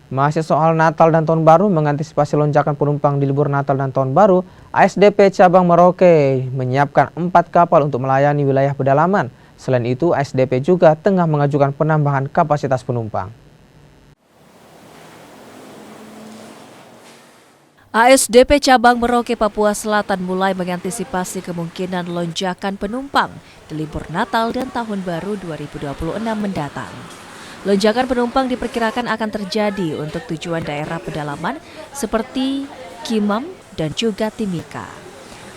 Masih soal Natal dan Tahun Baru, mengantisipasi lonjakan penumpang di libur Natal dan Tahun Baru, ASDP Cabang Merauke menyiapkan 4 kapal untuk melayani wilayah pedalaman. Selain itu, ASDP juga tengah mengajukan penambahan kapasitas penumpang. ASDP Cabang Merauke Papua Selatan mulai mengantisipasi kemungkinan lonjakan penumpang di libur Natal dan Tahun Baru 2026 mendatang. Lonjakan penumpang diperkirakan akan terjadi untuk tujuan daerah pedalaman seperti Kimam dan juga Timika.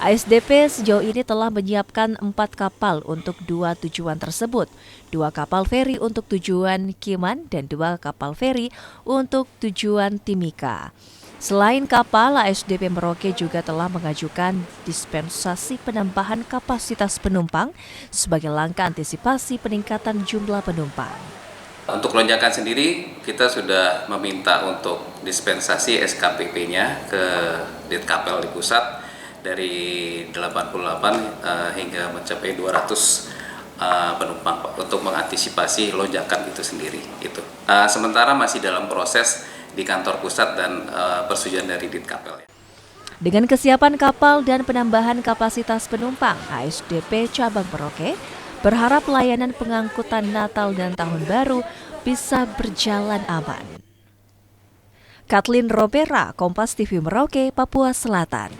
ASDP sejauh ini telah menyiapkan 4 kapal untuk 2 tujuan tersebut, 2 kapal feri untuk tujuan Kiman dan 2 kapal feri untuk tujuan Timika. Selain kapal, ASDP Merauke juga telah mengajukan dispensasi penambahan kapasitas penumpang sebagai langkah antisipasi peningkatan jumlah penumpang. Untuk lonjakan sendiri, kita sudah meminta untuk dispensasi SKPP-nya ke Ditkapel di pusat dari 88 hingga mencapai 200 penumpang untuk mengantisipasi lonjakan itu sendiri. Sementara masih dalam proses di kantor pusat dan persetujuan dari Ditkapel. Dengan kesiapan kapal dan penambahan kapasitas penumpang, ASDP Cabang Merauke berharap layanan pengangkutan Natal dan Tahun Baru bisa berjalan aman. Kathleen Robera, Kompas TV Merauke, Papua Selatan.